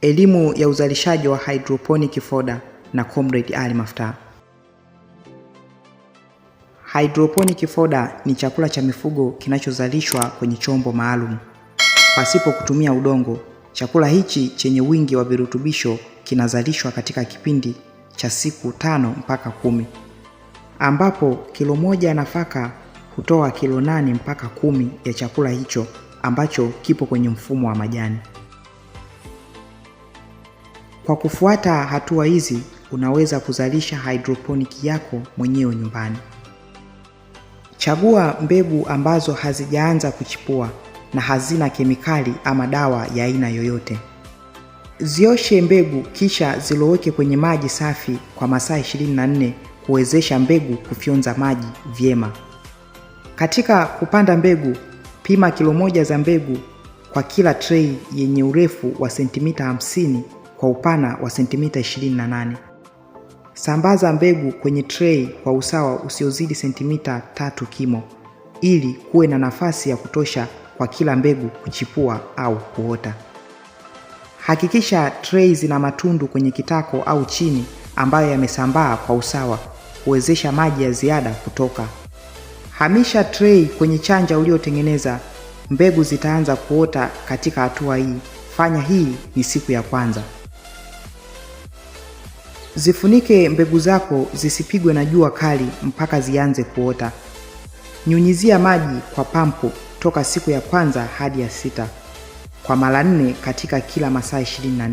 Elimu ya uzalishaji wa hydroponic foda na Comrade Ali Maftaa. Hydroponic foda ni chakula cha mifugo kinachozalishwa kwenye chombo maalum pasipo kutumia udongo. Chakula hichi chenye wingi wa virutubisho kinazalishwa katika kipindi cha siku 5 mpaka 10, ambapo kilo moja ya nafaka hutoa kilo 8 mpaka 10 ya chakula hicho ambacho kipo kwenye mfumo wa majani. Kwa kufuata hatua hizi, unaweza kuzalisha hydroponic yako mwenyewe nyumbani. Chagua mbegu ambazo hazijaanza kuchipua na hazina kemikali ama dawa ya aina yoyote. Zioshe mbegu kisha ziloweke kwenye maji safi kwa masaa 24 kuwezesha mbegu kufyonza maji vyema. Katika kupanda mbegu, pima kilo moja za mbegu kwa kila tray yenye urefu wa sentimita 50 kwa upana wa sentimita 28. Sambaza mbegu kwenye tray kwa usawa usiozidi sentimita 3 kimo ili kuwe na nafasi ya kutosha kwa kila mbegu kuchipua au kuota. Hakikisha tray zina matundu kwenye kitako au chini ambayo yamesambaa kwa usawa kuwezesha maji ya ziada kutoka. Hamisha tray kwenye chanja uliotengeneza. Mbegu zitaanza kuota katika hatua hii. Fanya hii ni siku ya kwanza. Zifunike mbegu zako zisipigwe na jua kali mpaka zianze kuota. Nyunyizia maji kwa pampu toka siku ya kwanza hadi ya 6 kwa mara 4 katika kila masaa 24.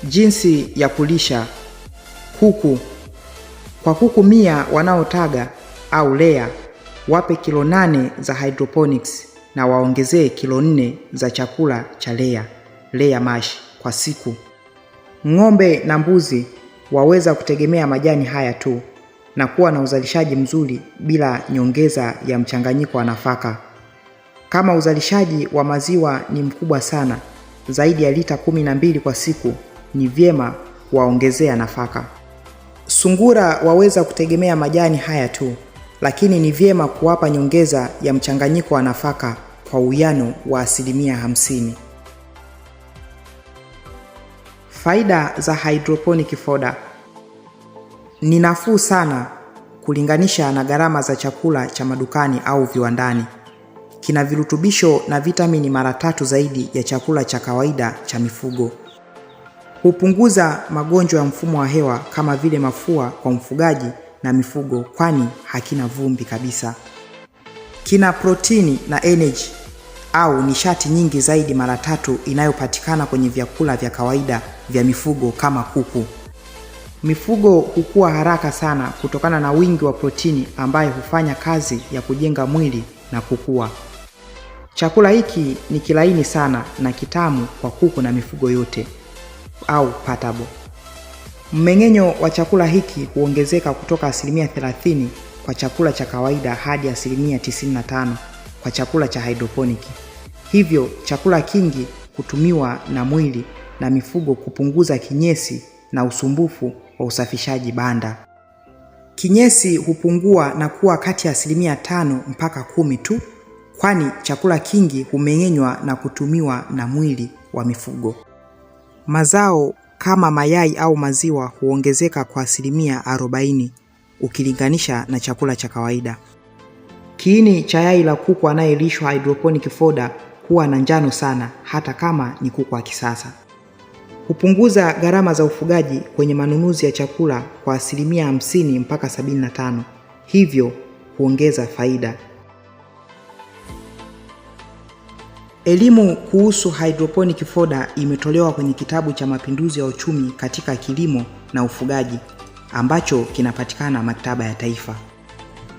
Jinsi ya kulisha kuku. Kwa kuku 100 wanaotaga au layer, wape kilo 8 za hydroponics na waongezee kilo 4 za chakula cha layer mash kwa siku. Ng'ombe na mbuzi waweza kutegemea majani haya tu na kuwa na uzalishaji mzuri bila nyongeza ya mchanganyiko wa nafaka. Kama uzalishaji wa maziwa ni mkubwa sana, zaidi ya lita 12 kwa siku, ni vyema waongezea nafaka. Sungura waweza kutegemea majani haya tu, lakini ni vyema kuwapa nyongeza ya mchanganyiko wa nafaka kwa uwiano wa 50%. Faida za hydroponic foda. Ni nafuu sana kulinganisha na gharama za chakula cha madukani au viwandani. Kina virutubisho na vitamini mara 3 zaidi ya chakula cha kawaida cha mifugo. Hupunguza magonjwa ya mfumo wa hewa kama vile mafua kwa mfugaji na mifugo, kwani hakina vumbi kabisa. Kina protini na energy au nishati nyingi zaidi mara 3 inayopatikana kwenye vyakula vya kawaida vya mifugo kama kuku. Mifugo hukua haraka sana kutokana na wingi wa protini ambayo hufanya kazi ya kujenga mwili na kukua. Chakula hiki ni kilaini sana na kitamu kwa kuku na mifugo yote au patable. Mmeng'enyo wa chakula hiki huongezeka kutoka 30% kwa chakula cha kawaida hadi 95% kwa chakula cha hydroponic. Hivyo chakula kingi hutumiwa na mwili na mifugo kupunguza kinyesi na usumbufu wa usafishaji banda. Kinyesi hupungua na kuwa kati ya 5 mpaka 10 tu, kwani chakula kingi humeng'enywa na kutumiwa na mwili wa mifugo. Mazao kama mayai au maziwa huongezeka kwa 40% ukilinganisha na chakula cha kawaida. Kiini cha yai la kuku anayelishwa hydroponic foda huwa na njano sana hata kama ni kuku wa kisasa. Hupunguza gharama za ufugaji kwenye manunuzi ya chakula kwa 50% mpaka 75%, hivyo huongeza faida. Elimu kuhusu hydroponic foda imetolewa kwenye kitabu cha Mapinduzi ya Uchumi katika Kilimo na Ufugaji ambacho kinapatikana Maktaba ya Taifa.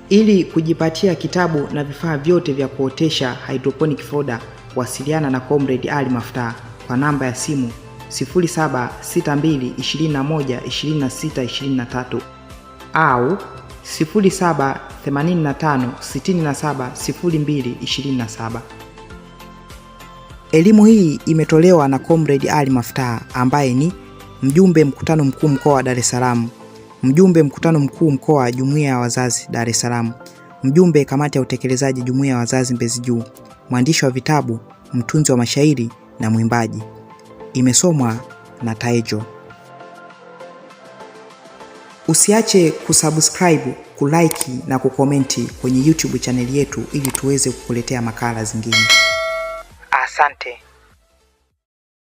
Ili kujipatia kitabu na vifaa vyote vya kuotesha hydroponic foda, wasiliana na Comrade Ali Maftaa kwa namba ya simu 0762212623 au 0785670227. Elimu hii imetolewa na Comrade Ali Maftaa ambaye ni mjumbe mkutano mkuu mkoa wa Dar es Salaam, mjumbe mkutano mkuu mkoa wa Jumuiya ya Wazazi Dar es Salaam, mjumbe kamati ya utekelezaji Jumuiya ya Wazazi Mbezi Juu, mwandishi wa vitabu, mtunzi wa mashairi na mwimbaji. Imesomwa na Taejo. Usiache kusubscribe, kulike na kukomenti kwenye YouTube channel yetu ili tuweze kukuletea makala zingine. Asante.